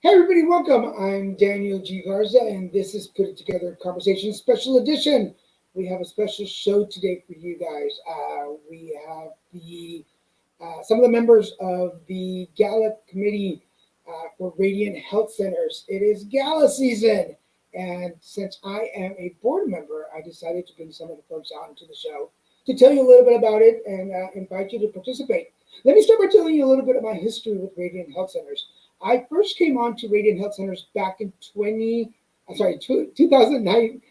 Hey everybody, welcome. I'm Daniel G. Garza, and this is Put It Together Conversation Special Edition. We have a special show today for you guys. We have the some of the members of the Gala Committee for Radiant Health Centers. It is Gala season, and since I am a board member, I decided to bring some of the folks out into the show to tell you a little bit about it and invite you to participate. Let me start by telling you a little bit of my history with Radiant Health Centers. I first came on to Radiant Health Centers back in 2009.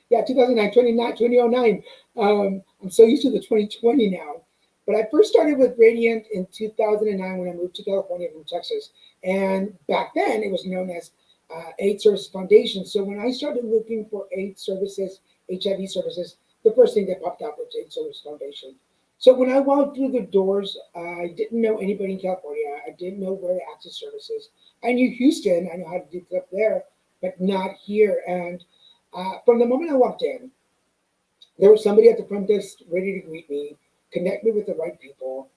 Yeah, 2009, 2009. I'm so used to the 2020 now. But I first started with Radiant in 2009 when I moved to California from Texas. And back then it was known as AIDS Service Foundation. So when I started looking for AIDS services, HIV services, the first thing that popped up was AIDS Service Foundation. So when I walked through the doors, I didn't know anybody in California. I didn't know where to access services. I knew Houston. I know how to do stuff there, but not here. And from the moment I walked in, there was somebody at the front desk ready to greet me, connect me with the right people.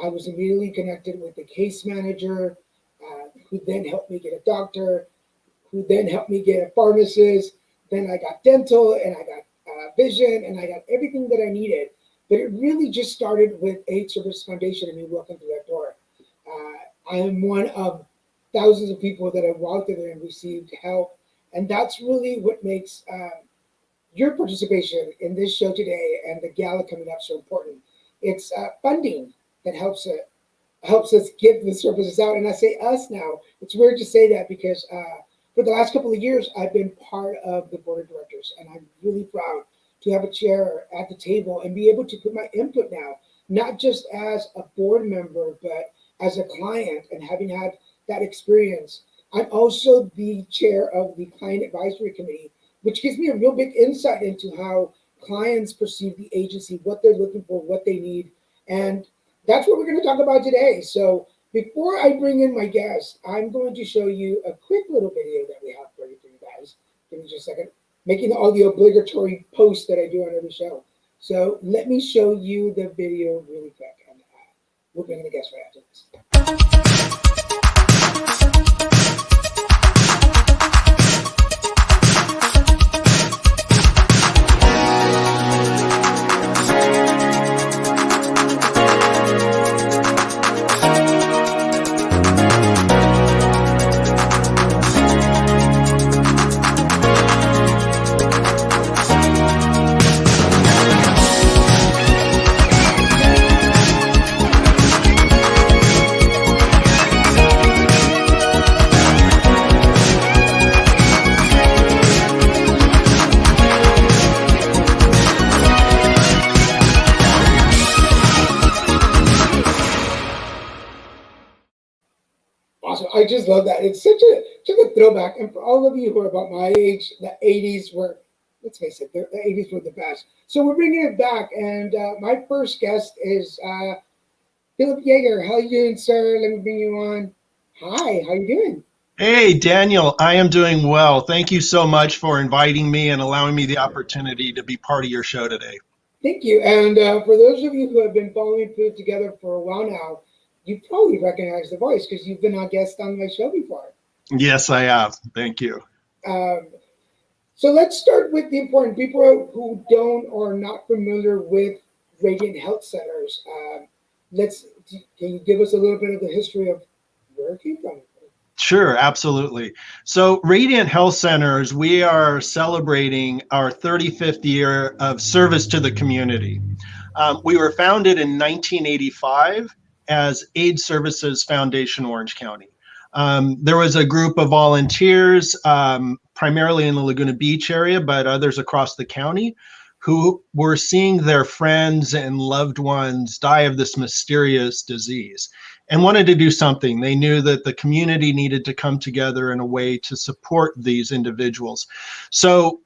I was immediately connected with the case manager, who then helped me get a doctor, who then helped me get a pharmacist. Then I got dental and I got vision and I got everything that I needed. But it really just started with AIDS Service Foundation and me walking through that door. I am one of thousands of people that have walked in there and received help. And that's really what makes your participation in this show today and the gala coming up so important. It's funding that helps us give the services out. And I say us now. It's weird to say that because for the last couple of years, I've been part of the board of directors, and I'm really proud to have a chair at the table and be able to put my input now, not just as a board member, but as a client and having had that experience. I'm also the chair of the Client Advisory Committee, which gives me a real big insight into how clients perceive the agency, what they're looking for, what they need. And that's what we're going to talk about today. So before I bring in my guests, I'm going to show you a quick little video that we have ready for you guys. Give me just a second, making all the obligatory posts that I do on every show. So let me show you the video really quick, and we'll bring in the guests right after this. Awesome. I just love that. It's such a throwback. And for all of you who are about my age, the 80s were, let's face it, the 80s were the best. So we're bringing it back. And my first guest is Philip Yeager. How you doing, sir? Let me bring you on. Hi, how you doing? Hey, Daniel, I am doing well. Thank you so much for inviting me and allowing me the opportunity to be part of your show today. Thank you. And for those of you who have been following Put It Together for a while now, you probably recognize the voice because you've been a guest on my show before. Yes, I have. Thank you. Um, So let's start with the important people who don't or are not familiar with Radiant Health Centers. Let's Can you give us a little bit of the history of where it came from? Sure, absolutely. So, Radiant Health Centers, we are celebrating our 35th year of service to the community. We were founded in 1985 as AIDS Services Foundation Orange County. There was a group of volunteers, primarily in the Laguna Beach area, but others across the county, who were seeing their friends and loved ones die of this mysterious disease and wanted to do something. They knew that the community needed to come together in a way to support these individuals. So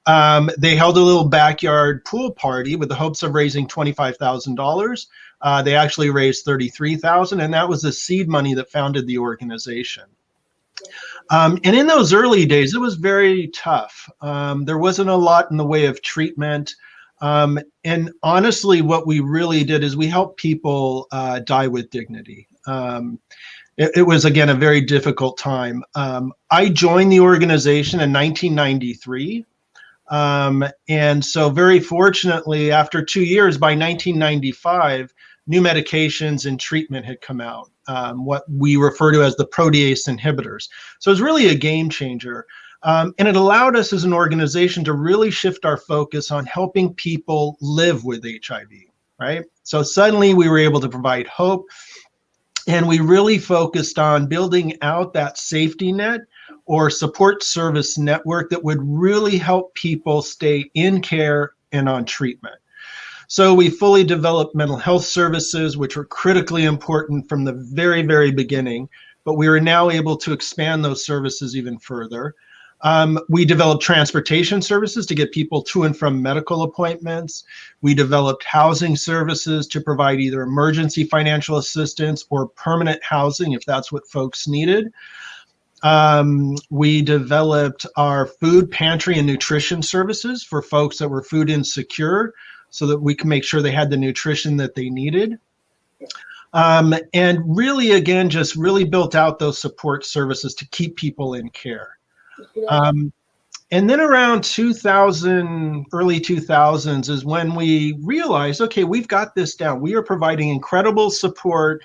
they held a little backyard pool party with the hopes of raising $25,000. They actually raised $33,000, and that was the seed money that founded the organization. And in those early days, it was very tough. There wasn't a lot in the way of treatment. And honestly, what we really did is we helped people die with dignity. it was, again, a very difficult time. I joined the organization in 1993. And so very fortunately, after 2 years, by 1995, new medications and treatment had come out, what we refer to as the protease inhibitors. So it was really a game changer. And it allowed us as an organization to really shift our focus on helping people live with HIV, right? So suddenly we were able to provide hope, and we really focused on building out that safety net or support service network that would really help people stay in care and on treatment. So we fully developed mental health services, which were critically important from the very, very beginning, but we are now able to expand those services even further. We developed transportation services to get people to and from medical appointments. We developed housing services to provide either emergency financial assistance or permanent housing if that's what folks needed. We developed our food pantry and nutrition services for folks that were food insecure so that we can make sure they had the nutrition that they needed. And really, again, just really built out those support services to keep people in care. And then around 2000, early 2000s is when we realized, okay, we've got this down. We are providing incredible support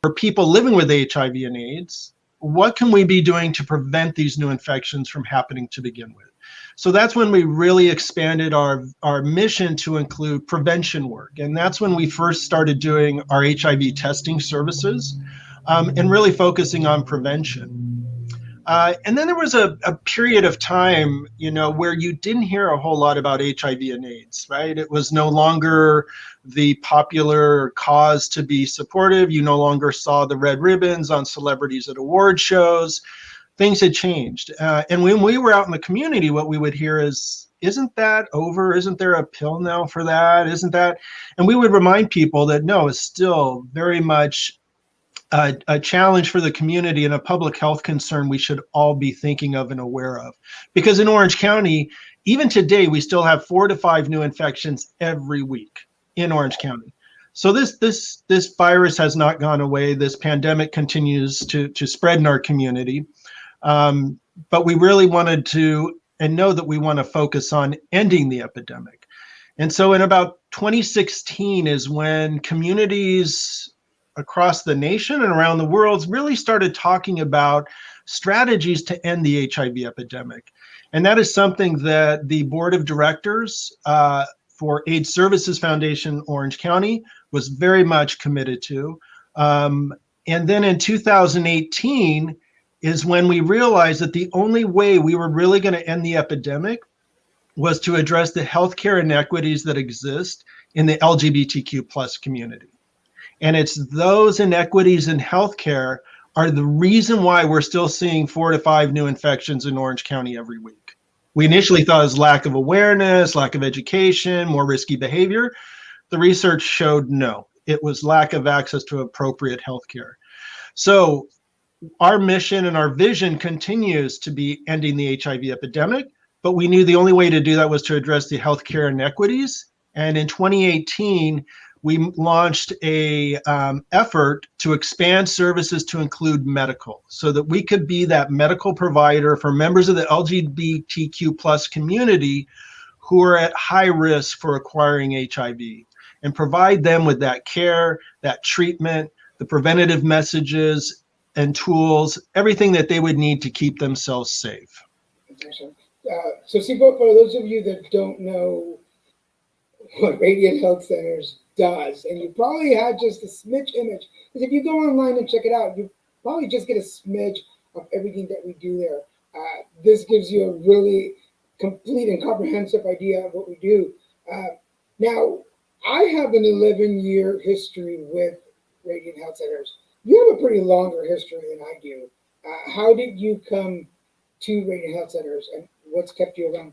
for people living with HIV and AIDS. What can we be doing to prevent these new infections from happening to begin with? So that's when we really expanded our mission to include prevention work. And that's when we first started doing our HIV testing services and really focusing on prevention. And then there was a period of time, where you didn't hear a whole lot about HIV and AIDS, right? It was no longer the popular cause to be supportive. You no longer saw the red ribbons on celebrities at award shows. Things had changed. And when we were out in the community, what we would hear is, isn't that over? Isn't there a pill now for that? Isn't that? And we would remind people that no, it's still very much a challenge for the community and a public health concern we should all be thinking of and aware of. Because in Orange County, even today, we still have 4 to 5 new infections every week in Orange County. So this virus has not gone away. This pandemic continues to spread in our community. But we really wanted to, and know that we want to focus on ending the epidemic. And so in about 2016 is when communities across the nation and around the world really started talking about strategies to end the HIV epidemic. And that is something that the board of directors for AIDS Services Foundation Orange County was very much committed to. And then in 2018 is when we realized that the only way we were really going to end the epidemic was to address the healthcare inequities that exist in the LGBTQ plus community. And it's those inequities in healthcare are the reason why we're still seeing 4 to 5 new infections in Orange County every week. We initially thought it was lack of awareness, lack of education, more risky behavior. The research showed no, it was lack of access to appropriate healthcare. So our mission and our vision continues to be ending the HIV epidemic, but we knew the only way to do that was to address the healthcare inequities. And in 2018, we launched a effort to expand services to include medical so that we could be that medical provider for members of the LGBTQ plus community who are at high risk for acquiring HIV and provide them with that care, that treatment, the preventative messages and tools, everything that they would need to keep themselves safe. So see, for those of you that don't know what Radiant Health Centers does, and you probably had just a smidge image, because if you go online and check it out, you probably just get a smidge of everything that we do there. This gives you a really complete and comprehensive idea of what we do. Now, I have an 11-year history with Radiant Health Centers. You have a pretty longer history than I do. How did you come to Radiant Health Centers, and what's kept you around?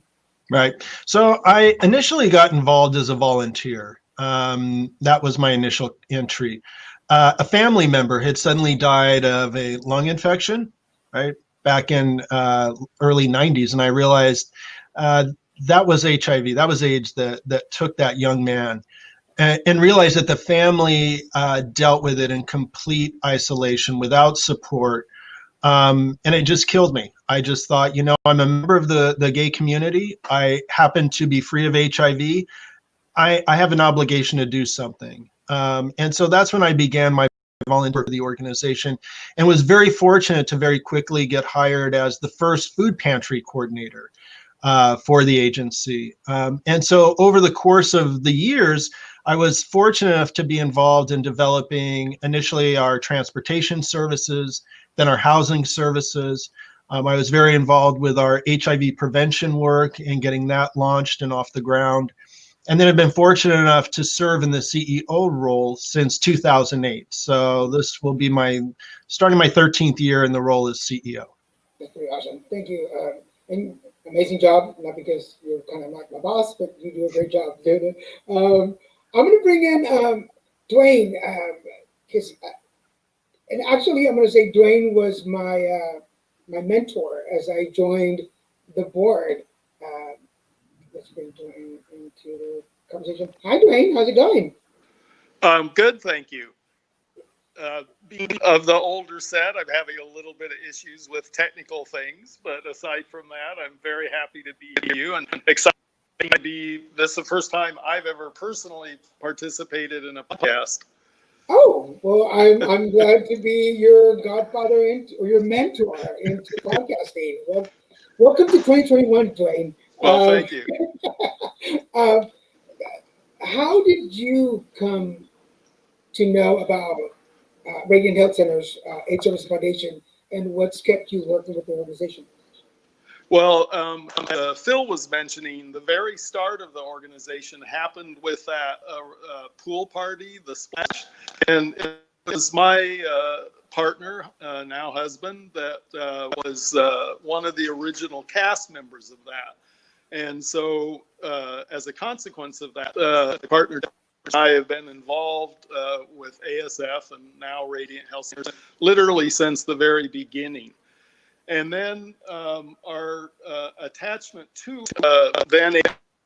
Right. So I initially got involved as a volunteer. That was my initial entry. A family member had suddenly died of a lung infection, right, back in early 90s. And I realized that was HIV, that was AIDS that took that young man. and realized that the family dealt with it in complete isolation without support. And it just killed me. I just thought, I'm a member of the gay community. I happen to be free of HIV. I have an obligation to do something. And so that's when I began my volunteer for the organization, and was very fortunate to very quickly get hired as the first food pantry coordinator for the agency. And so over the course of the years, I was fortunate enough to be involved in developing initially our transportation services, then our housing services. I was very involved with our HIV prevention work and getting that launched and off the ground. And then I've been fortunate enough to serve in the CEO role since 2008. So this will be starting my 13th year in the role as CEO. That's pretty awesome. Thank you. And amazing job, not because you're kind of like my boss, but you do a great job doing it. I'm going to bring in Dwayne, and actually I'm going to say Dwayne was my mentor as I joined the board. Let's bring Dwayne into the conversation. Hi, Dwayne. How's it going? Good, thank you. Being of the older set, I'm having a little bit of issues with technical things, but aside from that, I'm very happy to be with you and excited to be. This is the first time I've ever personally participated in a podcast. Oh, well, I'm glad to be your godfather or your mentor into podcasting. Well, welcome to 2021, Dwayne. Well, thank you. How did you come to know about Radiant Health Center's AIDS Services Foundation, and what's kept you working with the organization? Well, Phil was mentioning the very start of the organization happened with that pool party, the splash, and it was my partner, now husband, that was one of the original cast members of that. And so as a consequence of that, partner and I have been involved with ASF and now Radiant Health Centers literally since the very beginning. And then our attachment to then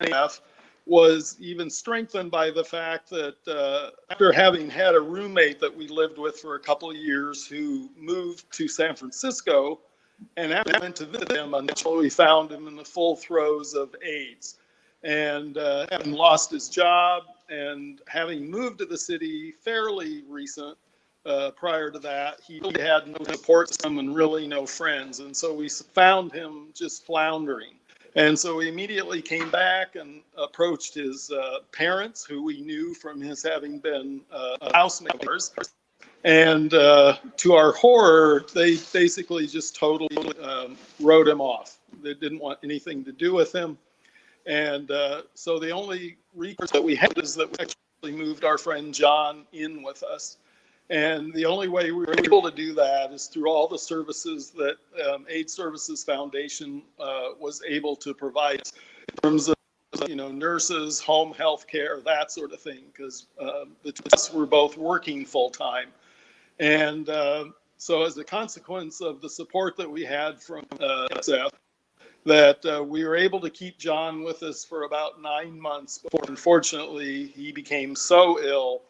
ASF was even strengthened by the fact that after having had a roommate that we lived with for a couple of years who moved to San Francisco, and I went to visit him until we found him in the full throes of AIDS, and having lost his job and having moved to the city fairly recent. Prior to that, he had no support system and really no friends, and so we found him just floundering. And so we immediately came back and approached his parents, who we knew from his having been housemates. And to our horror, they basically just totally wrote him off. They didn't want anything to do with him. And so the only recourse that we had is that we actually moved our friend John in with us. And the only way we were able to do that is through all the services that AIDS Services Foundation was able to provide in terms of nurses, home health care, that sort of thing, because the two of us were both working full time. And so as a consequence of the support that we had from SF, that we were able to keep John with us for about 9 months before, unfortunately, he became so ill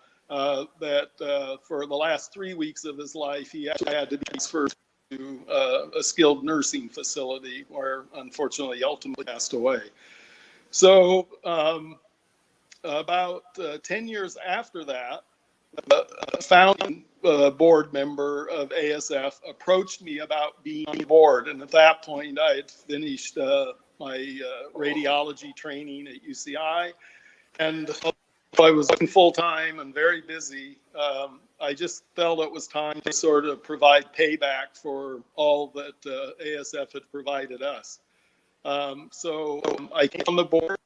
that for the last 3 weeks of his life, he actually had to be transferred to a skilled nursing facility where, unfortunately, he ultimately passed away. So about 10 years after that, a founding board member of ASF approached me about being on board. And at that point, I had finished my radiology training at UCI. And I was working full time and very busy. I just felt it was time to sort of provide payback for all that ASF had provided us. So I came on the board,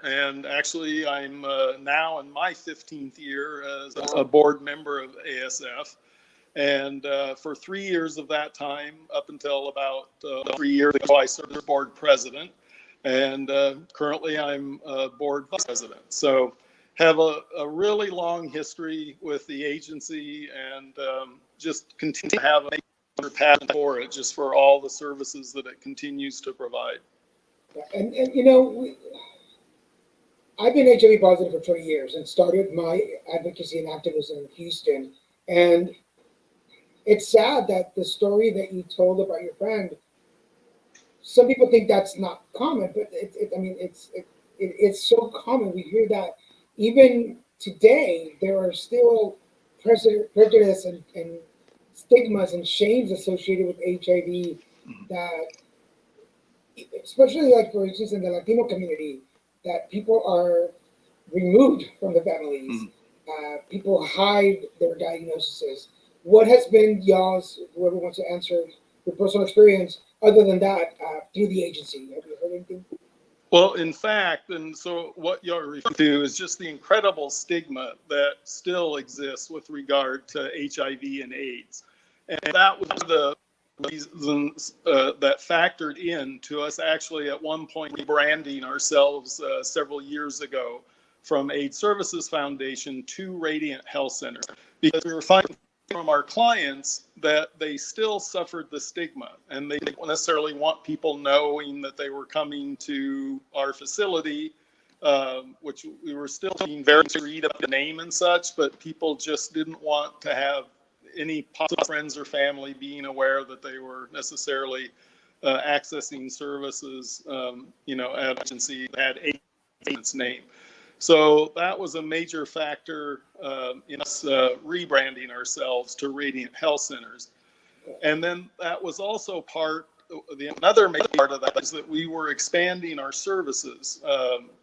and actually I'm now in my 15th year as a board member of ASF. And for 3 years of that time, up until about 3 years ago, I served as board president. And currently I'm board vice president. So have a really long history with the agency, and just continue to have a passion for it, just for all the services that it continues to provide. And I've been HIV positive for 20 years and started my advocacy and activism in Houston. And it's sad that the story that you told about your friend, some people think that's not common, but it's so common. We hear that even today, there are still prejudice and stigmas and shames associated with HIV that, especially like for instance in the Latino community, that people are removed from the families. People hide their diagnoses. What has been y'all's, whoever wants to answer, your personal experience other than that through the agency? Have you heard anything? Well, in fact, and so what you're referring to is just the incredible stigma that still exists with regard to HIV and AIDS. And that was the reasons that factored in to us actually at one point rebranding ourselves several years ago from AIDS Services Foundation to Radiant Health Center, because we were finding from our clients that they still suffered the stigma, and they didn't necessarily want people knowing that they were coming to our facility, which we were still being very read up the name and such, but people just didn't want to have any possible friends or family being aware that they were necessarily accessing services, at agency that had its name. So that was a major factor in us rebranding ourselves to Radiant Health Centers. And then that was also another major part of that is that we were expanding our services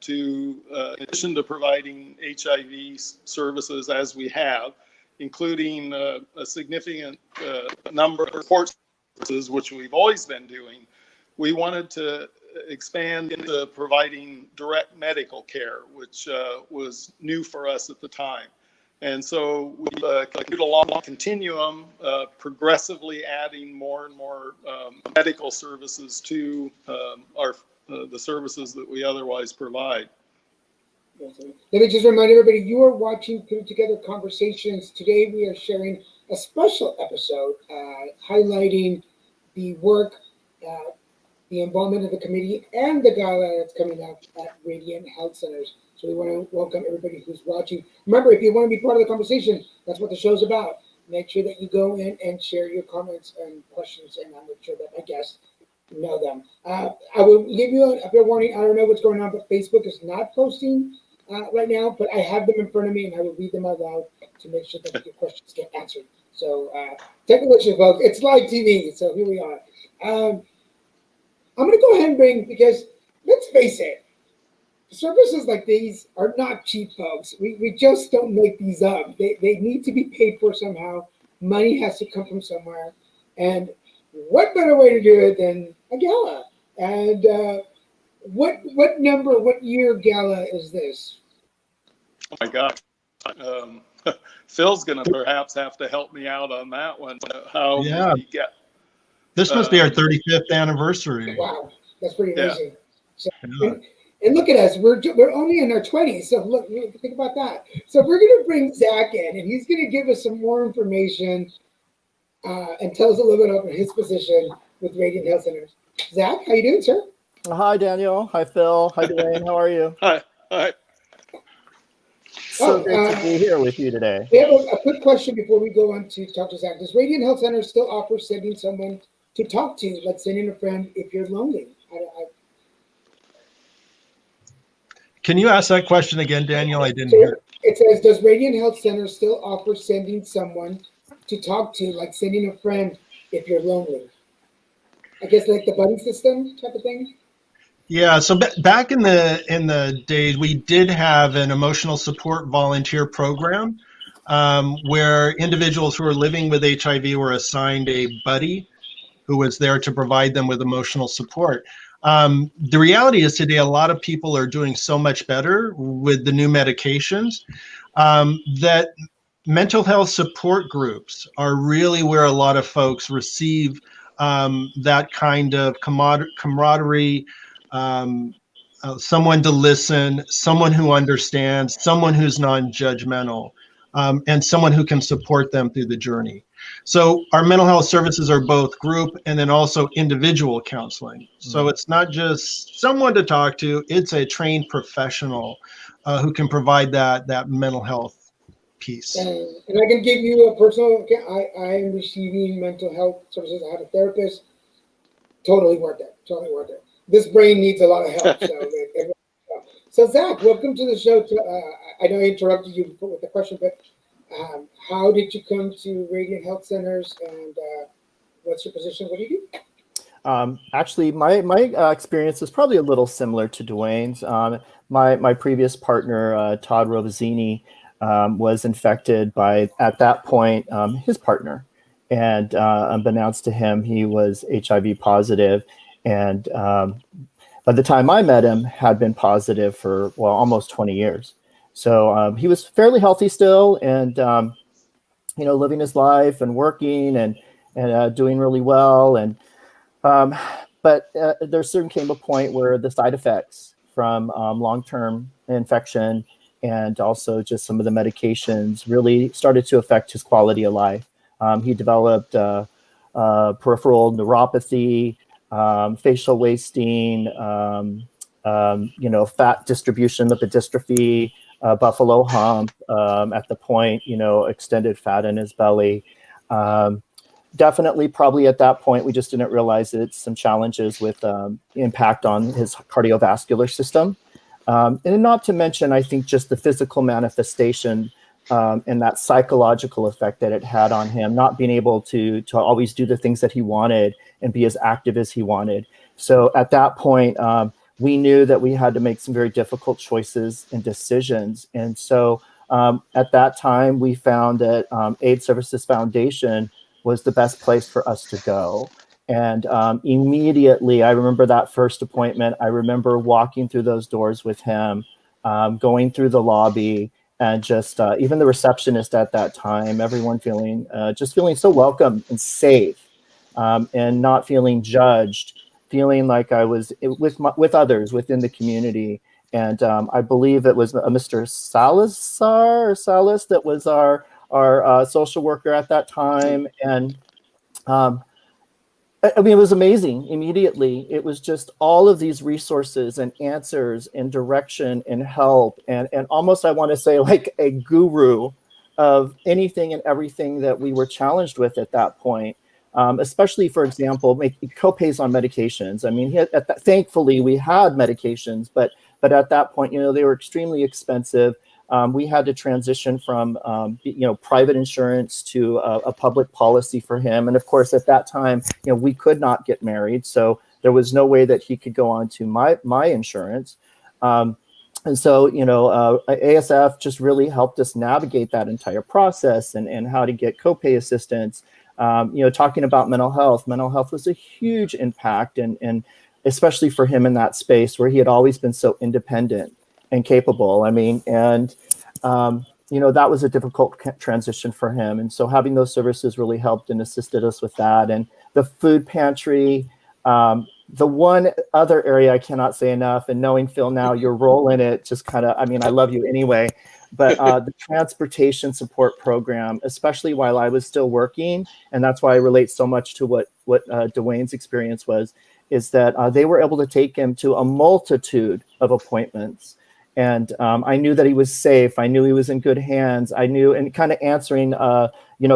in addition to providing HIV services as we have, including a significant number of support services, which we've always been doing. We wanted to expand into providing direct medical care, which was new for us at the time. And so we continued along the continuum, progressively adding more and more medical services to the services that we otherwise provide. Let me just remind everybody, you are watching Putting Together Conversations. Today we are sharing a special episode highlighting the work, the involvement of the committee and the gala that's coming up at Radiant Health Centers. So we want to welcome everybody who's watching. Remember, if you want to be part of the conversation, that's what the show's about. Make sure that you go in and share your comments and questions, and I'll make sure that my guests know them. I will give you a fair warning. I don't know what's going on, but Facebook is not posting right now, but I have them in front of me, and I will read them out loud to make sure that your questions get answered. So take a listen, folks. It's live TV, so here we are. I'm going to go ahead and because let's face it, services like these are not cheap, folks. We just don't make these up. They need to be paid for somehow. Money has to come from somewhere. And what better way to do it than a gala? And what year gala is this? Oh my gosh. Phil's going to perhaps have to help me out on that one. How we get. This must be our 35th anniversary. Wow, that's pretty amazing. So, Yeah. and look at us, we're only in our 20s. So look, think about that. So we're going to bring Zach in, and he's going to give us some more information and tell us a little bit about his position with Radiant Health Centers. Zach, how you doing, sir? Hi, Daniel. Hi, Phil. Hi, Dwayne. How are you? Hi. So great to be here with you today. We have a quick question before we go on to talk to Zach. Does Radiant Health Center still offer sending someone to talk to, like sending a friend if you're lonely? Can you ask that question again, Daniel? I didn't hear. It says, does Radiant Health Center still offer sending someone to talk to, like sending a friend if you're lonely? I guess like the buddy system type of thing? Yeah, so back in the days, we did have an emotional support volunteer program where individuals who were living with HIV were assigned a buddy who was there to provide them with emotional support. The reality is today, a lot of people are doing so much better with the new medications that mental health support groups are really where a lot of folks receive that kind of camaraderie, someone to listen, someone who understands, someone who's non-judgmental, and someone who can support them through the journey. So our mental health services are both group and then also individual counseling. So it's not just someone to talk to, it's a trained professional who can provide that mental health piece. And I can give you a personal, I am receiving mental health services. I have a therapist. Totally worth it. Totally worth it. This brain needs a lot of help. So Zach, welcome to the show. I know I interrupted you with the question, but how did you come to Radiant Health Centers, and what's your position? What do you do? Actually, my experience is probably a little similar to Dwayne's. My previous partner, Todd Rovazini, was infected by, at that point, his partner. And unbeknownst to him, he was HIV positive. And by the time I met him, had been positive for, well, almost 20 years. So he was fairly healthy still, and living his life and working and doing really well. And but there soon came a point where the side effects from long-term infection and also just some of the medications really started to affect his quality of life. He developed peripheral neuropathy, facial wasting, fat distribution, lipid dystrophy, buffalo hump, at the point, extended fat in his belly. Definitely, probably at that point, we just didn't realize that some challenges with impact on his cardiovascular system. And not to mention, I think, just the physical manifestation and that psychological effect that it had on him, not being able to always do the things that he wanted and be as active as he wanted. So at that point, we knew that we had to make some very difficult choices and decisions. And so at that time, we found that AIDS Services Foundation was the best place for us to go. And immediately, I remember that first appointment. I remember walking through those doors with him, going through the lobby, and just even the receptionist at that time, everyone feeling so welcome and safe, and not feeling judged, feeling like I was with others within the community. And I believe it was Mr. Salas that was our social worker at that time. And I mean, it was amazing. Immediately, it was just all of these resources and answers and direction and help, and almost, I want to say, like a guru of anything and everything that we were challenged with at that point. Especially, for example, making copays on medications. I mean, thankfully we had medications, but at that point, they were extremely expensive. We had to transition from private insurance to a public policy for him. And of course, at that time, we could not get married, so there was no way that he could go on to my insurance. And so, ASF just really helped us navigate that entire process and how to get copay assistance. Talking about mental health was a huge impact, and especially for him in that space where he had always been so independent and capable. I mean, and that was a difficult transition for him. And so having those services really helped and assisted us with that. And the food pantry, the one other area I cannot say enough, and knowing Phil now, your role in it just kind of, I mean, I love you anyway, but the transportation support program, especially while I was still working, and that's why I relate so much to what Dwayne's experience was, is that they were able to take him to a multitude of appointments. And I knew that he was safe. I knew he was in good hands. I knew, and kind of answering,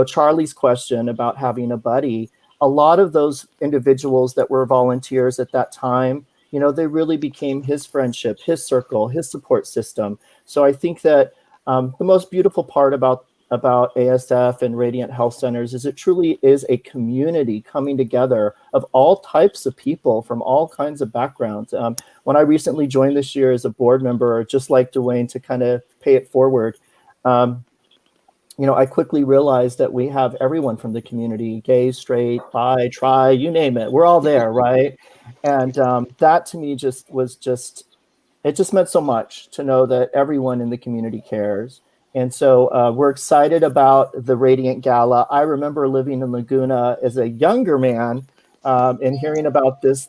Charlie's question about having a buddy, a lot of those individuals that were volunteers at that time, they really became his friendship, his circle, his support system. So I think that the most beautiful part about ASF and Radiant Health Centers is it truly is a community coming together of all types of people from all kinds of backgrounds. When I recently joined this year as a board member, just like Dwayne, to kind of pay it forward, I quickly realized that we have everyone from the community, gay, straight, bi, tri, you name it. We're all there, right? And that to me it just meant so much to know that everyone in the community cares. And so we're excited about the Radiant Gala. I remember living in Laguna as a younger man and hearing about this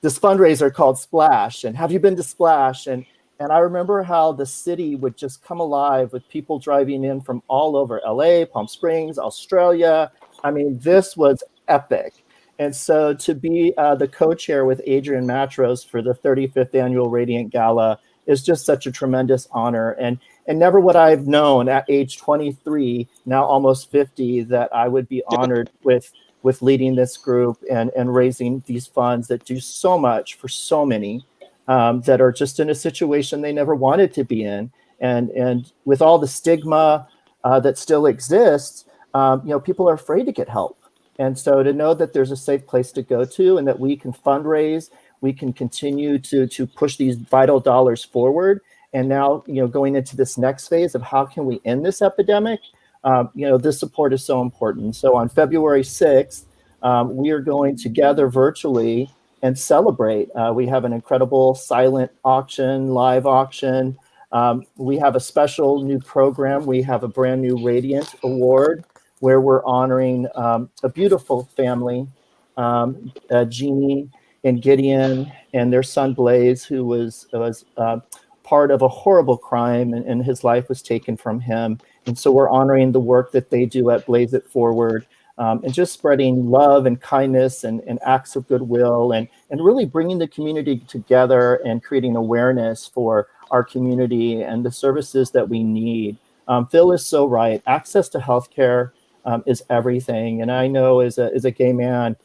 fundraiser called Splash. And have you been to Splash? And I remember how the city would just come alive with people driving in from all over LA, Palm Springs, Australia, I mean, this was epic. And so to be the co-chair with Adrian Matros for the 35th annual Radiant Gala is just such a tremendous honor. And never would I have known at age 23, now almost 50, that I would be honored with leading this group and raising these funds that do so much for so many that are just in a situation they never wanted to be in. And with all the stigma that still exists, people are afraid to get help. And so to know that there's a safe place to go to and that we can fundraise, we can continue to push these vital dollars forward. And now, going into this next phase of how can we end this epidemic, this support is so important. So on February 6th, we are going to gather virtually and celebrate. We have an incredible silent auction, live auction. We have a special new program. We have a brand new Radiant Award where we're honoring a beautiful family, Jeannie and Gideon and their son Blaze, who was part of a horrible crime, and his life was taken from him. And so we're honoring the work that they do at Blaze It Forward, and just spreading love and kindness and acts of goodwill, and really bringing the community together and creating awareness for our community and the services that we need. Phil is so right. Access to healthcare is everything. And I know as a gay man,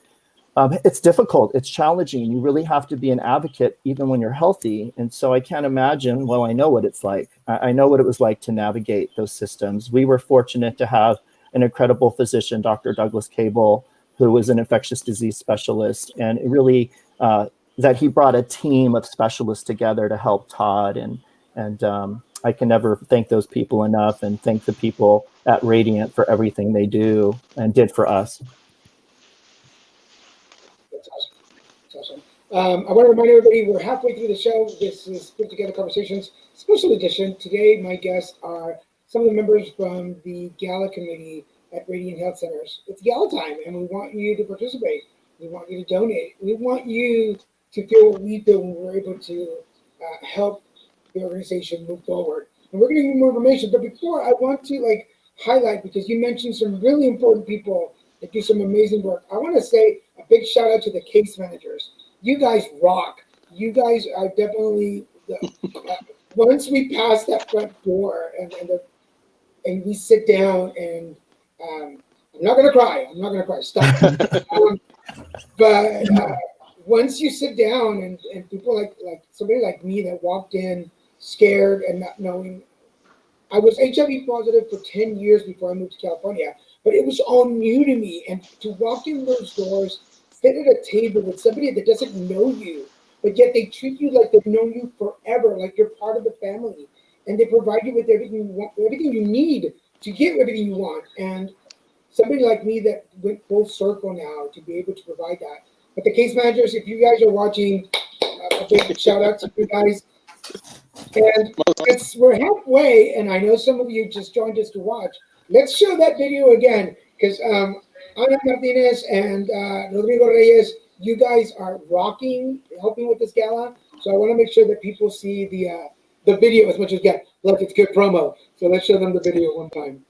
it's difficult, it's challenging. You really have to be an advocate even when you're healthy. And so I can't imagine, well, I know what it's like. I know what it was like to navigate those systems. We were fortunate to have an incredible physician, Dr. Douglas Cable, who was an infectious disease specialist. And it really, that he brought a team of specialists together to help Todd. And I can never thank those people enough, and thank the people at Radiant for everything they do and did for us. That's awesome. That's awesome. I want to remind everybody we're halfway through the show. This is Put Together Conversations special edition. Today, my guests are some of the members from the Gala committee at Radiant Health Centers. It's Gala time, and we want you to participate. We want you to donate. We want you to feel what we feel when we're able to help the organization move forward. And we're going to give you more information. But before, I want to highlight, because you mentioned some really important people that do some amazing work. I want to say a big shout out to the case managers. You guys rock. You guys are definitely once we pass that front door and we sit down and I'm not gonna cry. Stop. But once you sit down and people like somebody like me that walked in scared and not knowing, I was HIV positive for 10 years before I moved to California, but it was all new to me. And to walk in those doors, sit at a table with somebody that doesn't know you, but yet they treat you like they've known you forever, like you're part of the family, and they provide you with everything you want, everything you need to get everything you want. And somebody like me that went full circle now to be able to provide that. But the case managers, if you guys are watching, a big shout out to you guys. And we're halfway, and I know some of you just joined us to watch. Let's show that video again, because Ana Martinez and Rodrigo Reyes, you guys are rocking, helping with this gala. So I want to make sure that people see the video as much as get. Look, it's good promo. So let's show them the video one time.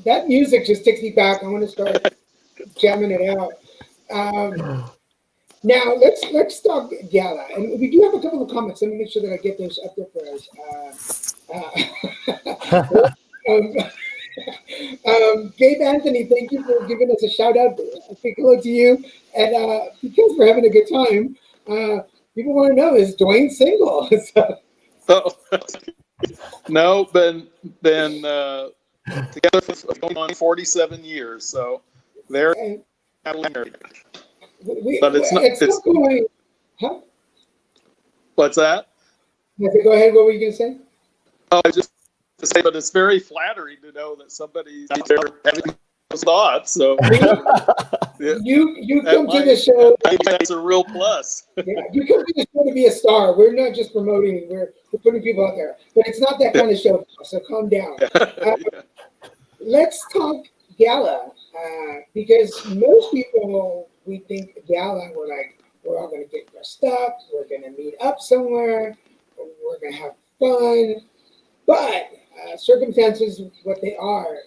That music just takes me back. I want to start jamming it out. Now let's talk Gala, and we do have a couple of comments. Let me make sure that I get those up there for us. Gabe Anthony, thank you for giving us a shout out. Big hello to you, and because we're having a good time, people want to know, is Dwayne single? Oh, no, Ben together for going on 47 years. So they're And married. But it's not. at some point, huh? What's that? Okay, go ahead. What were you going to say? Oh, I just to say, but it's very flattering to know that somebody's out there having those thoughts. So yeah, You come to the show. I think that's a real plus. Yeah, you come to the show to be a star. We're not just promoting. We're putting people out there. But it's not that kind of show. So calm down. Yeah. Let's talk Gala, because most people, we think Gala, we're all going to get dressed up, we're going to meet up somewhere, we're going to have fun. But circumstances, what they are,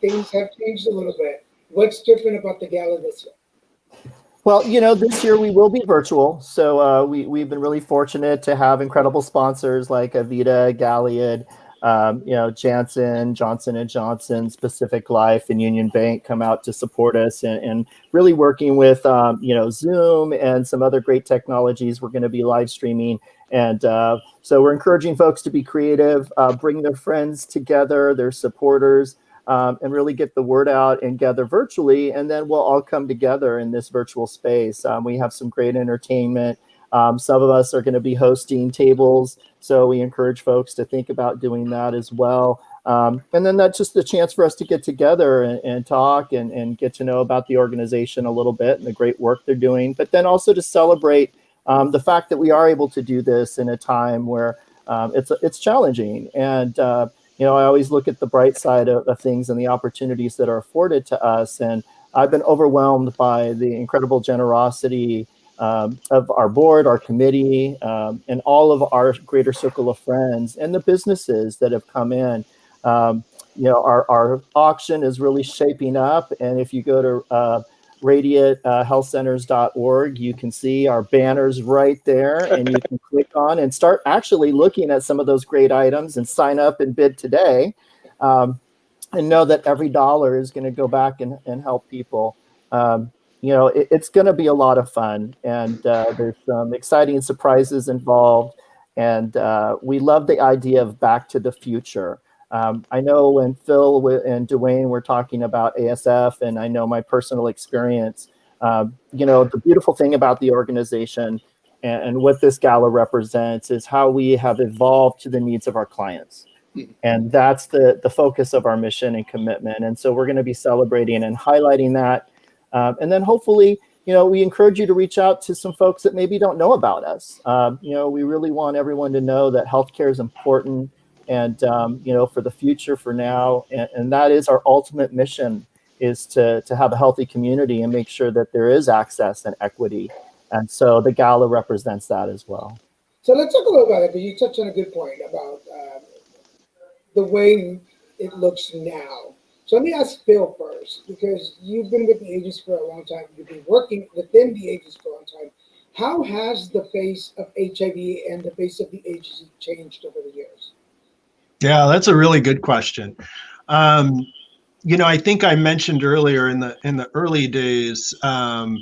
things have changed a little bit. What's different about the Gala this year? Well, this year we will be virtual. So we've been really fortunate to have incredible sponsors like Avita, Gilead, Johnson & Johnson, Pacific Life, and Union Bank come out to support us and really working with, Zoom and some other great technologies. We're going to be live streaming. And so we're encouraging folks to be creative, bring their friends together, their supporters, and really get the word out and gather virtually. And then we'll all come together in this virtual space. We have some great entertainment. Some of us are going to be hosting tables. So we encourage folks to think about doing that as well. And then that's just the chance for us to get together and talk and get to know about the organization a little bit and the great work they're doing, but then also to celebrate the fact that we are able to do this in a time where it's challenging. And, I always look at the bright side of things and the opportunities that are afforded to us. And I've been overwhelmed by the incredible generosity of our board, our committee, and all of our greater circle of friends and the businesses that have come in. Our auction is really shaping up. And if you go to radianthealthcenters.org, you can see our banners right there, and you can click on and start actually looking at some of those great items and sign up and bid today, and know that every dollar is going to go back and help people. It's going to be a lot of fun, and there's some exciting surprises involved, and we love the idea of back to the future. I know when Phil and Dwayne were talking about ASF, and I know my personal experience, the beautiful thing about the organization and what this gala represents is how we have evolved to the needs of our clients. And that's the focus of our mission and commitment. And so we're going to be celebrating and highlighting that. And then hopefully, we encourage you to reach out to some folks that maybe don't know about us. We really want everyone to know that healthcare is important. And, for the future, for now, and that is our ultimate mission, is to have a healthy community and make sure that there is access and equity. And so the gala represents that as well. So let's talk a little about it, because you touched on a good point about the way it looks now. So let me ask Phil first, because you've been with the agency for a long time. You've been working within the agency for a long time. How has the face of HIV and the face of the agency changed over the years? Yeah, that's a really good question. I think I mentioned earlier in the early days,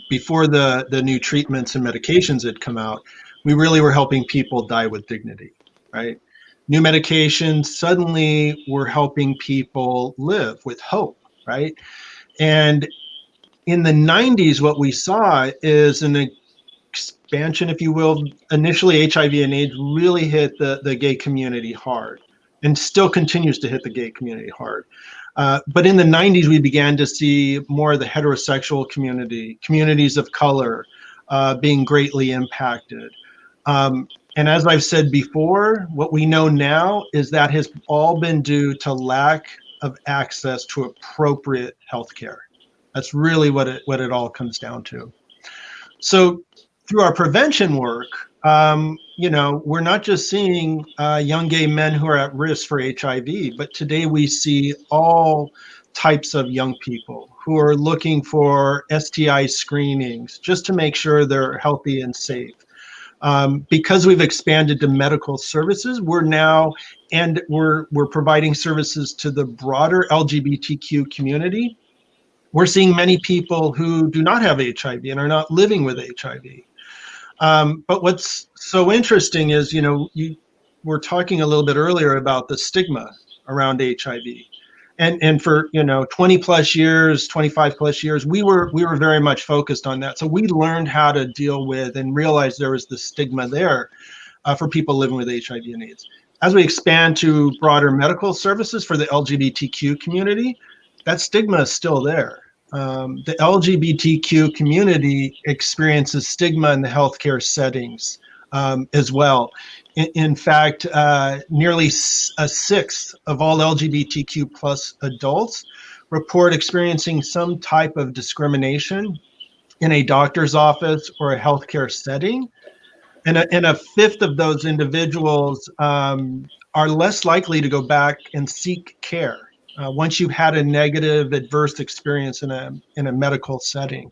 before the new treatments and medications had come out, we really were helping people die with dignity, right? New medications suddenly were helping people live with hope, right? And in the 90s, what we saw is an expansion, if you will. Initially, HIV and AIDS really hit the gay community hard, and still continues to hit the gay community hard. But in the 90s, we began to see more of the heterosexual community, communities of color, being greatly impacted. And as I've said before, what we know now is that has all been due to lack of access to appropriate health care. That's really what it all comes down to. So through our prevention work, we're not just seeing young gay men who are at risk for HIV, but today we see all types of young people who are looking for STI screenings just to make sure they're healthy and safe. Because we've expanded to medical services, we're providing services to the broader LGBTQ community. We're seeing many people who do not have HIV and are not living with HIV. But what's so interesting is, you were talking a little bit earlier about the stigma around HIV. And for 20 plus years, 25 plus years, we were very much focused on that. So we learned how to deal with and realize there was the stigma there for people living with HIV and AIDS. As we expand to broader medical services for the LGBTQ community, that stigma is still there. The LGBTQ community experiences stigma in the healthcare settings as well. In fact, nearly a sixth of all LGBTQ plus adults report experiencing some type of discrimination in a doctor's office or a healthcare setting. And a fifth of those individuals are less likely to go back and seek care once you've had a negative adverse experience in a medical setting.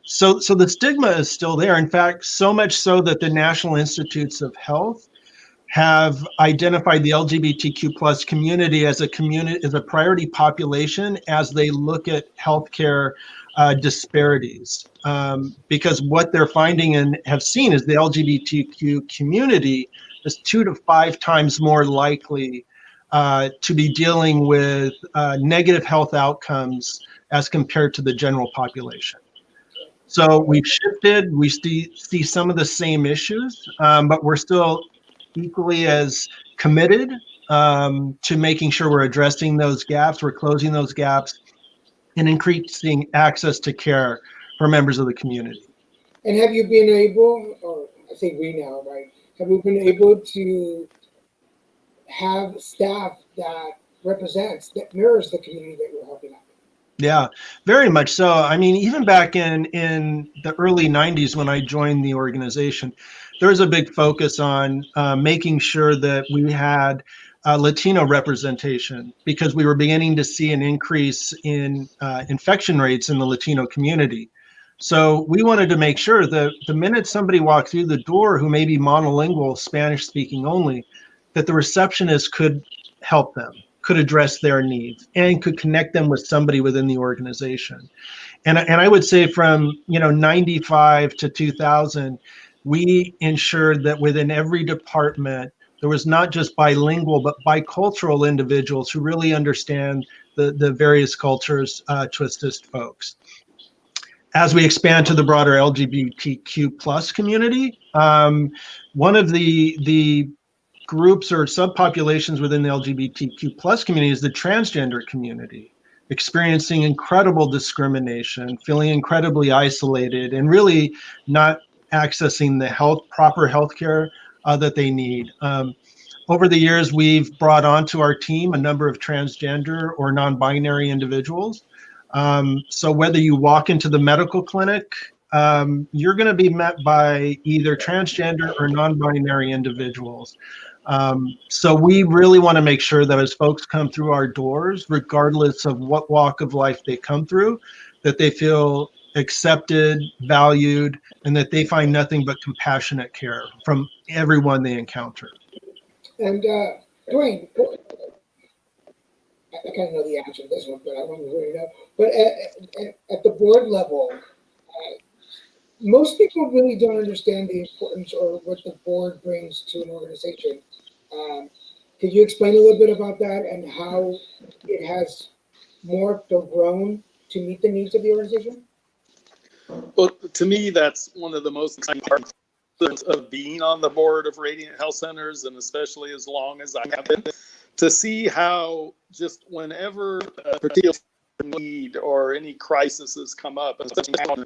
So the stigma is still there. In fact, so much so that the National Institutes of Health have identified the LGBTQ plus community as a priority population as they look at healthcare disparities, because what they're finding and have seen is the LGBTQ community is 2 to 5 times more likely to be dealing with negative health outcomes as compared to the general population. So we've shifted. We see some of the same issues, but we're still equally as committed to making sure we're addressing those gaps, we're closing those gaps, and increasing access to care for members of the community. And have you been able, or I say we now, right? Have we been able to have staff that mirrors the community that we're helping out? Yeah, very much so. I mean, even back in the early 90s when I joined the organization, there was a big focus on making sure that we had Latino representation, because we were beginning to see an increase in infection rates in the Latino community. So we wanted to make sure that the minute somebody walked through the door who may be monolingual, Spanish speaking only, that the receptionist could help them, could address their needs, and could connect them with somebody within the organization. And I would say from 95 to 2000, we ensured that within every department there was not just bilingual but bicultural individuals who really understand the various cultures to assist folks. As we expand to the broader LGBTQ plus community, one of the groups or subpopulations within the LGBTQ plus community is the transgender community, experiencing incredible discrimination, feeling incredibly isolated, and really not accessing the proper health care that they need. Over the years, we've brought onto our team a number of transgender or non-binary individuals. So whether you walk into the medical clinic, you're going to be met by either transgender or non-binary individuals. So we really want to make sure that as folks come through our doors, regardless of what walk of life they come through, that they feel accepted, valued, and that they find nothing but compassionate care from everyone they encounter. And Dwayne, I kind of know the answer to this one, but I want to really know. But at the board level, most people really don't understand the importance or what the board brings to an organization. Could you explain a little bit about that and how it has morphed or grown to meet the needs of the organization? Well, to me, that's one of the most exciting parts of being on the board of Radiant Health Centers, and especially as long as I have been, to see how just whenever a particular need or any crisis has come up, especially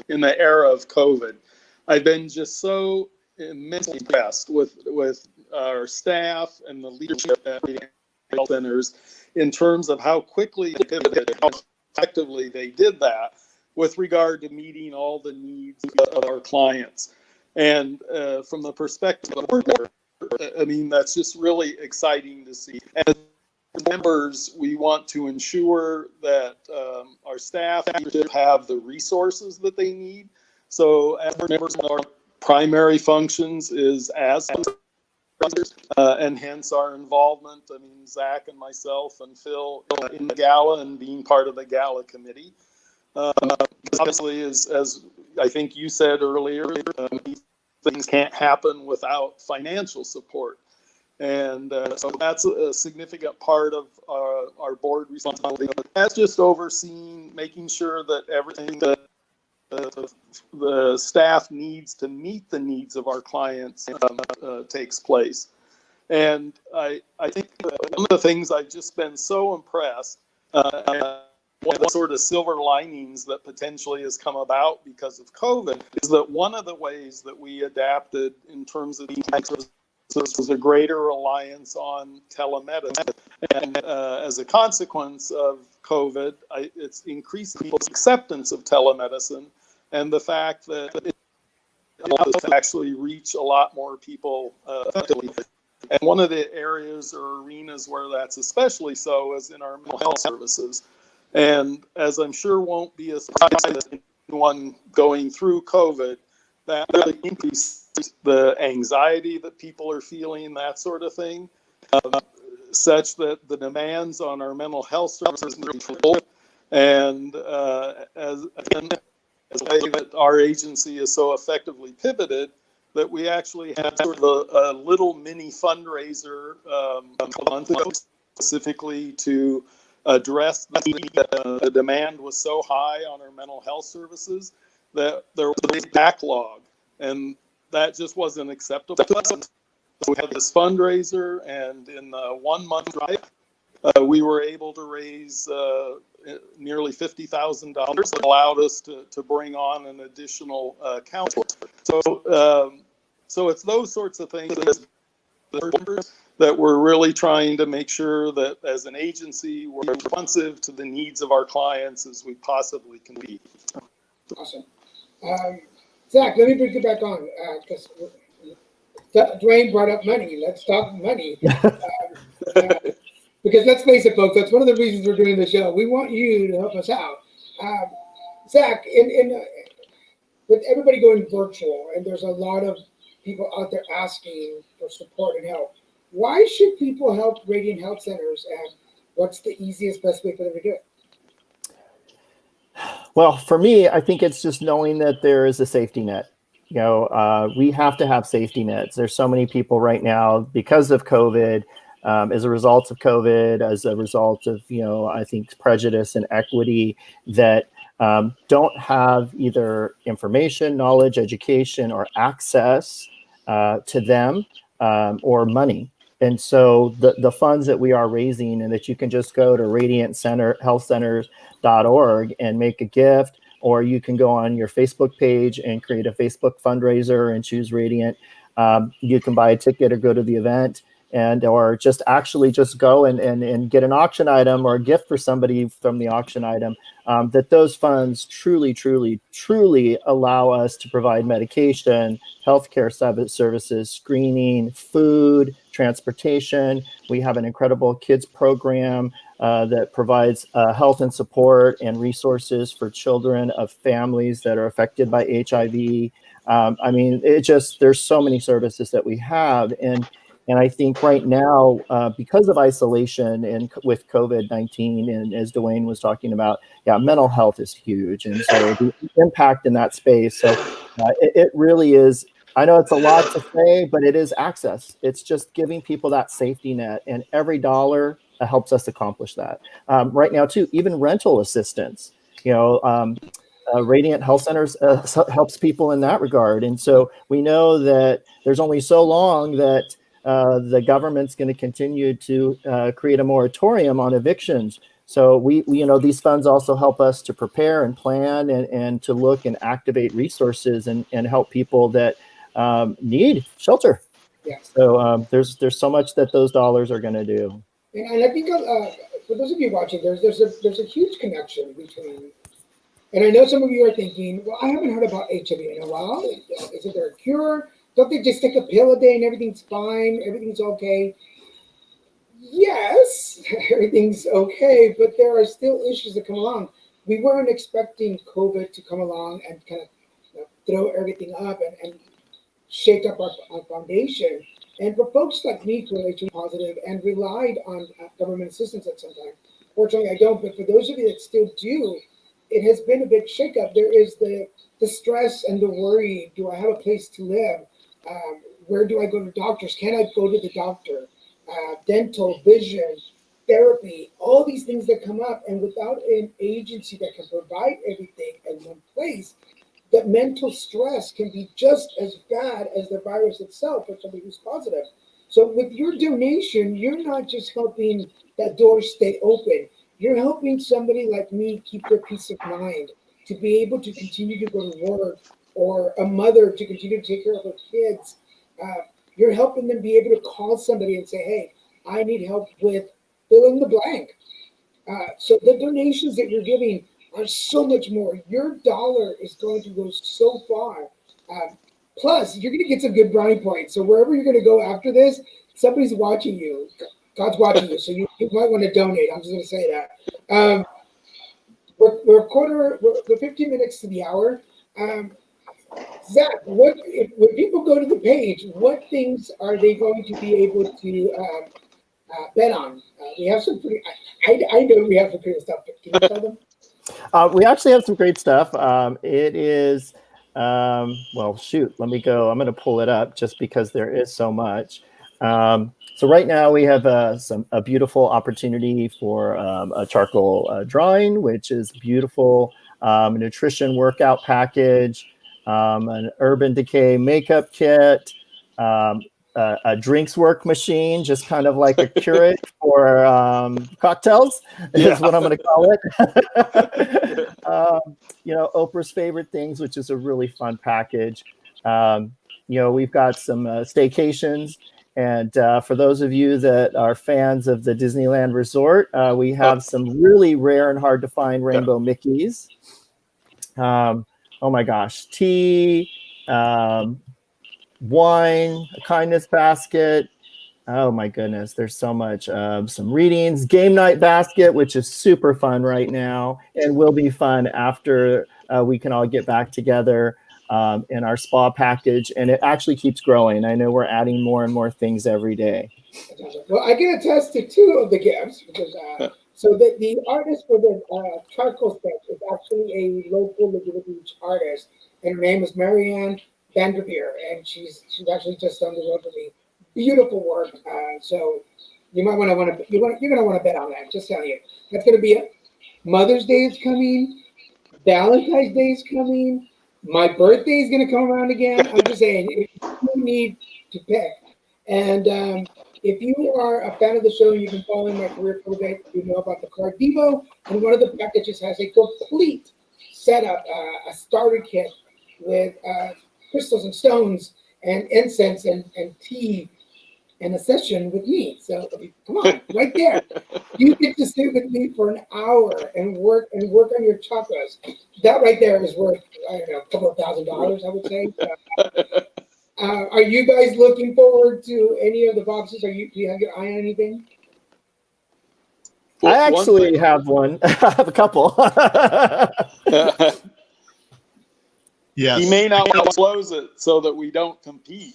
in the era of COVID, I've been just so immensely impressed with our staff and the leadership at Radiant Health Centers in terms of how quickly they pivoted, how effectively they did that with regard to meeting all the needs of our clients. And from the perspective of the board, I mean, that's just really exciting to see. As members, we want to ensure that our staff have the resources that they need. So as members, our primary functions is as and hence our involvement. I mean, Zach and myself and Phil in the Gala and being part of the Gala committee. Obviously, as I think you said earlier, these things can't happen without financial support. And so that's a significant part of our board responsibility. That's just overseeing, making sure that everything that the staff needs to meet the needs of our clients takes place. And I think one of the things I've just been so impressed, one of the sort of silver linings that potentially has come about because of COVID, is that one of the ways that we adapted in terms of services was a greater reliance on telemedicine. And as a consequence of COVID, it's increased people's acceptance of telemedicine and the fact that it allows us to actually reach a lot more people effectively. And one of the areas or arenas where that's especially so is in our mental health services. And as I'm sure won't be a surprise to anyone going through COVID, that really increased the anxiety that people are feeling, that sort of thing, such that the demands on our mental health services are and as a way that our agency is so effectively pivoted, that we actually had sort of a little mini fundraiser a month ago specifically to address the demand was so high on our mental health services that there was a backlog, and that just wasn't acceptable to us. So we had this fundraiser, and in 1 month drive, we were able to raise nearly $50,000 that allowed us to bring on an additional counselor. So it's those sorts of things that we're really trying to make sure that as an agency, we're responsive to the needs of our clients as we possibly can be. Awesome. Zach, let me bring you back on because Dwayne brought up money. Let's talk money. Because let's face it, folks, that's one of the reasons we're doing the show. We want you to help us out. Zach, with everybody going virtual, and there's a lot of people out there asking for support and help, why should people help Radiant Health Centers, and what's the easiest, best way for them to do it? Well, for me, I think it's just knowing that there is a safety net. We have to have safety nets. There's so many people right now because of COVID, as a result of COVID, as a result of, I think prejudice and equity that don't have either information, knowledge, education, or access to them or money. And so the funds that we are raising, and that you can just go to radianthealthcenters.org and make a gift, or you can go on your Facebook page and create a Facebook fundraiser and choose Radiant. You can buy a ticket or go to the event, or just go and get an auction item or a gift for somebody from the auction item. That those funds truly allow us to provide medication, healthcare services, screening, food, transportation. We have an incredible kids program that provides health and support and resources for children of families that are affected by HIV. There's so many services that we have. And I think right now, because of isolation and with COVID-19, and as Dwayne was talking about, mental health is huge. And so the impact in that space. So it really is, I know it's a lot to say, but it is access. It's just giving people that safety net, and every dollar helps us accomplish that. Right now too, even rental assistance, Radiant Health Centers helps people in that regard. And so we know that there's only so long that the government's going to continue to create a moratorium on evictions. So we these funds also help us to prepare and plan and to look and activate resources and help people that need shelter. Yes. So there's so much that those dollars are going to do. And I think for those of you watching, there's a huge connection between. And I know some of you are thinking, well, I haven't heard about HIV in a while. Isn't there a cure? Don't they just take a pill a day and everything's fine? Everything's okay? Yes, everything's okay, but there are still issues that come along. We weren't expecting COVID to come along and kind of throw everything up and shake up our foundation. And for folks like me who are HIV positive and relied on government assistance at some time, fortunately I don't, but for those of you that still do, it has been a big shakeup. There is the stress and the worry. Do I have a place to live? where do I go to doctors? Can I go to the doctor? Dental, vision, therapy, all these things that come up. And without an agency that can provide everything in one place, the mental stress can be just as bad as the virus itself for somebody who's positive. So with your donation, you're not just helping that door stay open. You're helping somebody like me keep their peace of mind, to be able to continue to go to work, or a mother to continue to take care of her kids. You're helping them be able to call somebody and say, hey, I need help with fill in the blank. So the donations that you're giving are so much more. Your dollar is going to go so far. Plus, you're going to get some good brownie points. So wherever you're going to go after this, somebody's watching you. God's watching you. So you might want to donate. I'm just going to say that. We're 15 minutes to the hour. Zach, when people go to the page, what things are they going to be able to bet on? We have some pretty. I know we have some pretty stuff. Can you tell them? We actually have some great stuff. It is, well, shoot, let me go. I'm going to pull it up just because there is so much. So right now we have a beautiful opportunity for a charcoal drawing, which is beautiful, nutrition workout package, an Urban Decay makeup kit, a drinks work machine, just kind of like a Keurig for cocktails is what I'm going to call it. Oprah's favorite things, which is a really fun package. We've got some staycations. And for those of you that are fans of the Disneyland Resort, we have some really rare and hard to find rainbow Mickeys. Oh my gosh, tea, wine, a kindness basket. Oh my goodness, there's so much. Some readings, game night basket, which is super fun right now and will be fun after we can all get back together in our spa package. And it actually keeps growing. I know we're adding more and more things every day. Well, I can attest to two of the gifts because so the artist for the charcoal sketch is actually a local Laguna Beach artist, and her name is Marianne Vanderveer, and she's actually just done the road for me. Beautiful work. So you might want to you're gonna want to bet on that. Just telling you, that's gonna be it. Mother's Day is coming. Valentine's Day is coming. My birthday is gonna come around again. I'm just saying, you need to pick. And if you are a fan of the show, you've been following my career for a bit, you know about the Card Devo, and one of the packages has a complete setup, a starter kit with crystals and stones and incense and tea and a session with me. So come on, right there. You get to sit with me for an hour and work on your chakras. That right there is worth, I don't know, a couple of $1,000, I would say. Are you guys looking forward to any of the boxes? Do you have your eye on anything? Well, I actually have one. I have a couple. Yes. He may not want to close it so that we don't compete.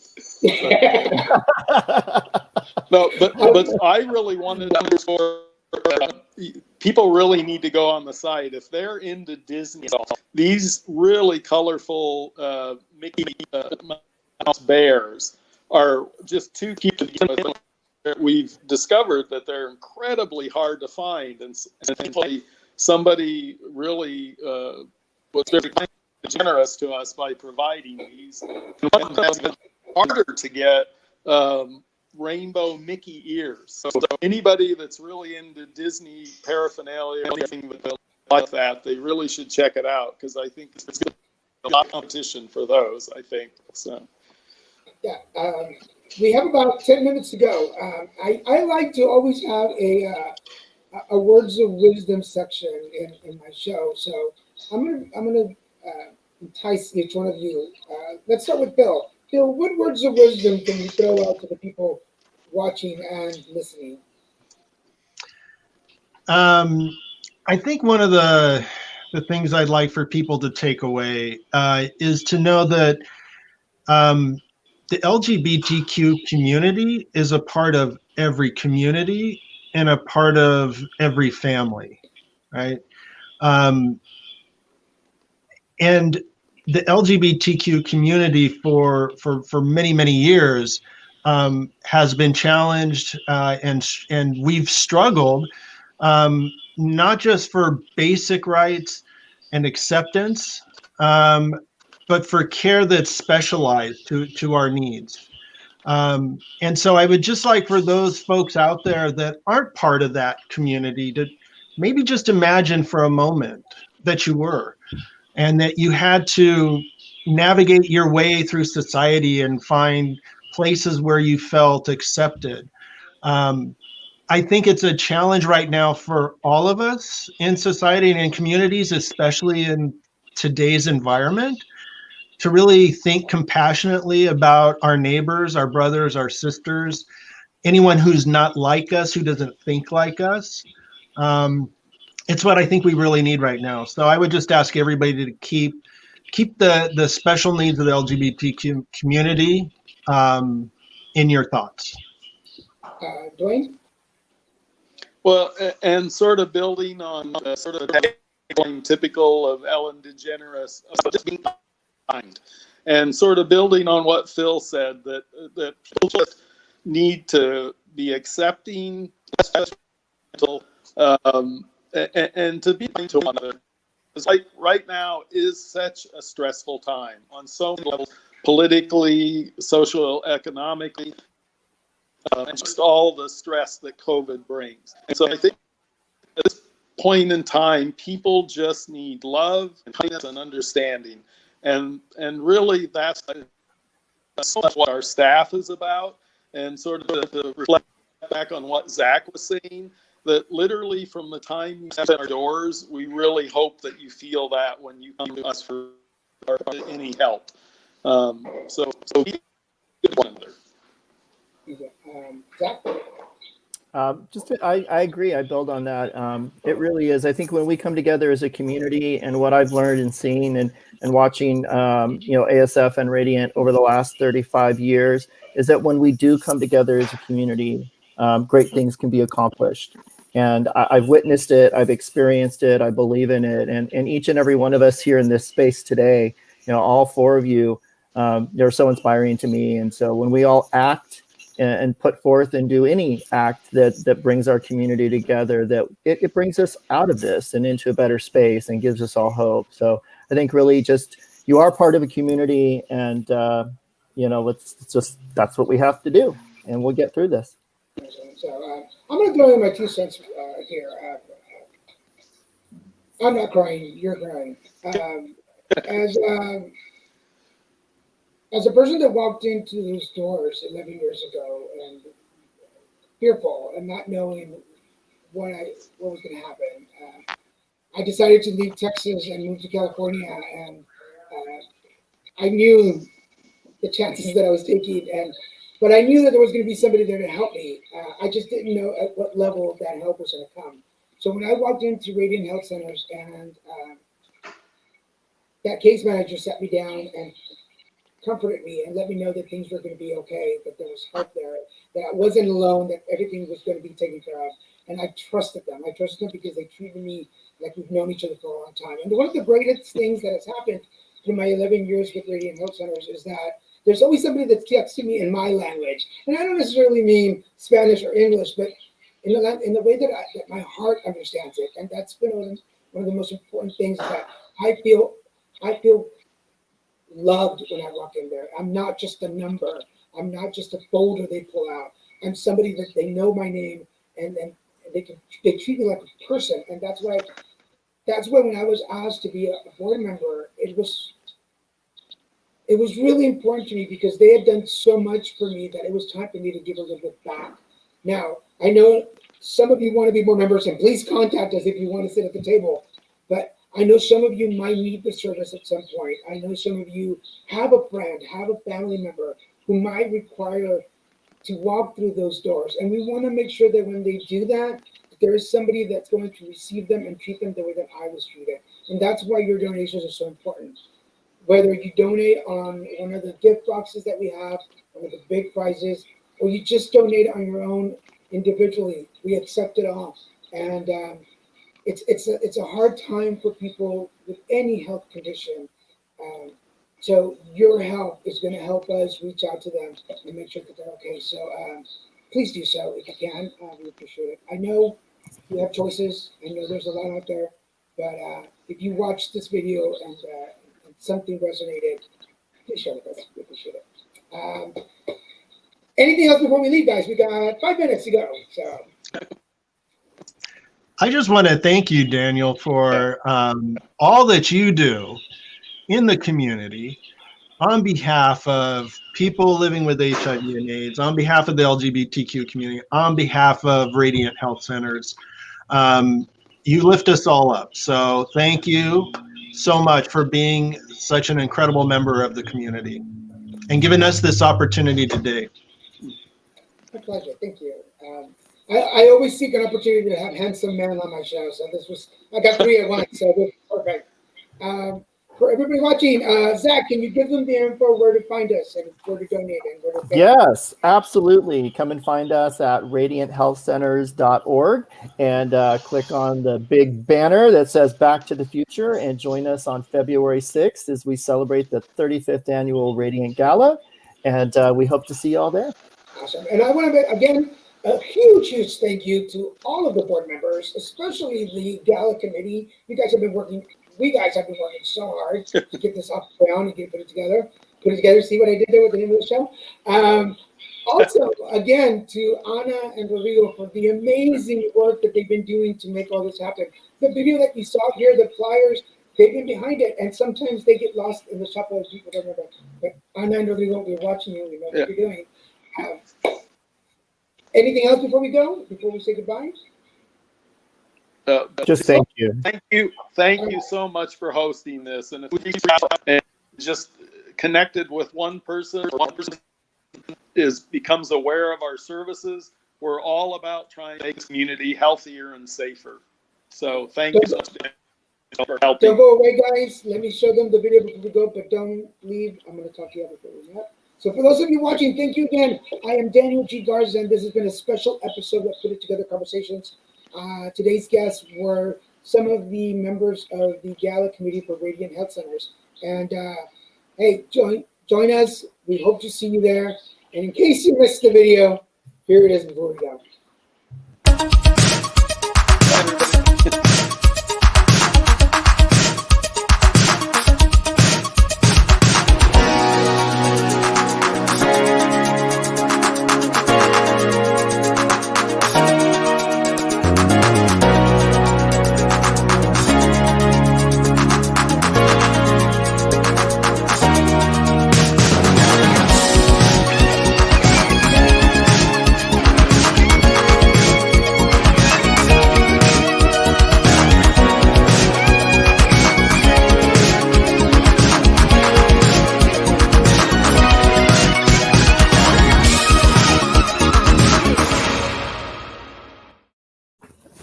No, but I really wanted to underscore people really need to go on the site. If they're into Disney, these really colorful Mickey Mouse bears are just too cute to begin with. We've discovered that they're incredibly hard to find, and somebody really was very generous to us by providing these. It's harder to get rainbow Mickey ears. So anybody that's really into Disney paraphernalia, anything like that, they really should check it out because I think it's a lot of competition for those. I think so. Yeah, we have about 10 minutes to go. I like to always have a words of wisdom section in my show, so I'm gonna entice each one of you. Let's start with Bill. Bill, what words of wisdom can you throw out to the people watching and listening? I think one of the things I'd like for people to take away is to know that the LGBTQ community is a part of every community and a part of every family, right? And the LGBTQ community for many years has been challenged, and we've struggled, not just for basic rights and acceptance, but for care that's specialized to our needs. And so I would just like for those folks out there that aren't part of that community to maybe just imagine for a moment that you were, and that you had to navigate your way through society and find places where you felt accepted. I think it's a challenge right now for all of us in society and in communities, especially in today's environment, to really think compassionately about our neighbors, our brothers, our sisters, anyone who's not like us, who doesn't think like us. It's what I think we really need right now. So I would just ask everybody to keep the special needs of the LGBTQ community in your thoughts. Dwayne? Well, and sort of building on sort of typical of Ellen DeGeneres, just being kind, and sort of building on what Phil said, that people just need to be accepting, and to be kind to one another. It's like right now is such a stressful time on so many levels, politically, social, economically, and just all the stress that COVID brings. And so I think at this point in time, people just need love and kindness and understanding. And really that's so much what our staff is about. And sort of to reflect back on what Zach was saying, that literally from the time you step in our doors, we really hope that you feel that when you come to us for any help. So be good one another. Zach? I agree. I build on that. It really is. I think when we come together as a community, and what I've learned and seen and watching, ASF and Radiant over the last 35 years, is that when we do come together as a community, great things can be accomplished. And I've witnessed it. I've experienced it. I believe in it. And each and every one of us here in this space today, all four of you, they're so inspiring to me. And so when we all act and put forth and do any act that brings our community together, that it brings us out of this and into a better space and gives us all hope. So I think really just you are part of a community, and that's what we have to do, and we'll get through this. So I'm going to throw in my 2 cents here. I'm not crying. You're crying. As a person that walked into those doors 11 years ago and fearful and not knowing what was going to happen, I decided to leave Texas and move to California, and I knew the chances that I was taking, but I knew that there was going to be somebody there to help me. I just didn't know at what level that help was going to come. So when I walked into Radiant Health Centers, and that case manager sat me down and comforted me and let me know that things were going to be okay, that there was help there, that I wasn't alone, that everything was going to be taken care of. And I trusted them. I trusted them because they treated me like we've known each other for a long time. And one of the greatest things that has happened through my 11 years with Radiant Health Centers is that there's always somebody that's texting me in my language. And I don't necessarily mean Spanish or English, but in the way that my heart understands it. And that's been one of the most important things, is that I feel loved when I walk in there. I'm not just a number. I'm not just a folder they pull out. I'm somebody that they know my name, and they treat me like a person. And that's why when I was asked to be a board member, it was really important to me, because they had done so much for me that it was time for me to give a little bit back. Now, I know some of you want to be board members, and please contact us if you want to sit at the table. But I know some of you might need the service at some point. I know some of you have a friend, have a family member who might require to walk through those doors. And we want to make sure that when they do that, there is somebody that's going to receive them and treat them the way that I was treated. And that's why your donations are so important. Whether you donate on one of the gift boxes that we have, one of the big prizes, or you just donate on your own individually, we accept it all. And it's a hard time for people with any health condition. So your help is going to help us reach out to them and make sure that they're okay. So please do so if you can. We appreciate it. I know you have choices. I know there's a lot out there, but if you watch this video and something resonated, please share with us. We appreciate it. Anything else before we leave, guys? We got 5 minutes to go. So I just want to thank you, Daniel, for all that you do in the community on behalf of people living with HIV and AIDS, on behalf of the LGBTQ community, on behalf of Radiant Health Centers. You lift us all up. So thank you so much for being such an incredible member of the community and giving us this opportunity today. my pleasure. Thank you. I always seek an opportunity to have handsome men on my show. So I got 3 at once. So this is perfect. For everybody watching, Zach, can you give them the info where to find us and where to donate and where to pay? Yes, absolutely. Come and find us at radianthealthcenters.org and click on the big banner that says Back to the Future and join us on February 6th as we celebrate the 35th annual Radiant Gala. And we hope to see you all there. Awesome. And I want to, again, a huge thank you to all of the board members, especially the Gala committee. We guys have been working so hard to get this off the ground and put it together. See what I did there with the name of the show? Also, again, to Ana and Rodrigo for the amazing work that they've been doing to make all this happen. The video that you saw here, the flyers, they've been behind it, and sometimes they get lost in the shuffle of people don't know that. But Ana and Rodrigo, we're watching you. We know what you're doing. Anything else before we go? Before we say goodbye? Just thank you. Thank you so much for hosting this. And if we just connected with one person becomes aware of our services, we're all about trying to make the community healthier and safer. So thank you so much for helping. Don't go away, guys. Let me show them the video before we go, but don't leave. I'm going to talk to you before we go. So for those of you watching, thank you again. I am Daniel G. Garza, and this has been a special episode of Put It Together Conversations. Today's guests were some of the members of the Gala Committee for Radiant Health Centers. And hey, join us. We hope to see you there. And in case you missed the video, here it is before we go.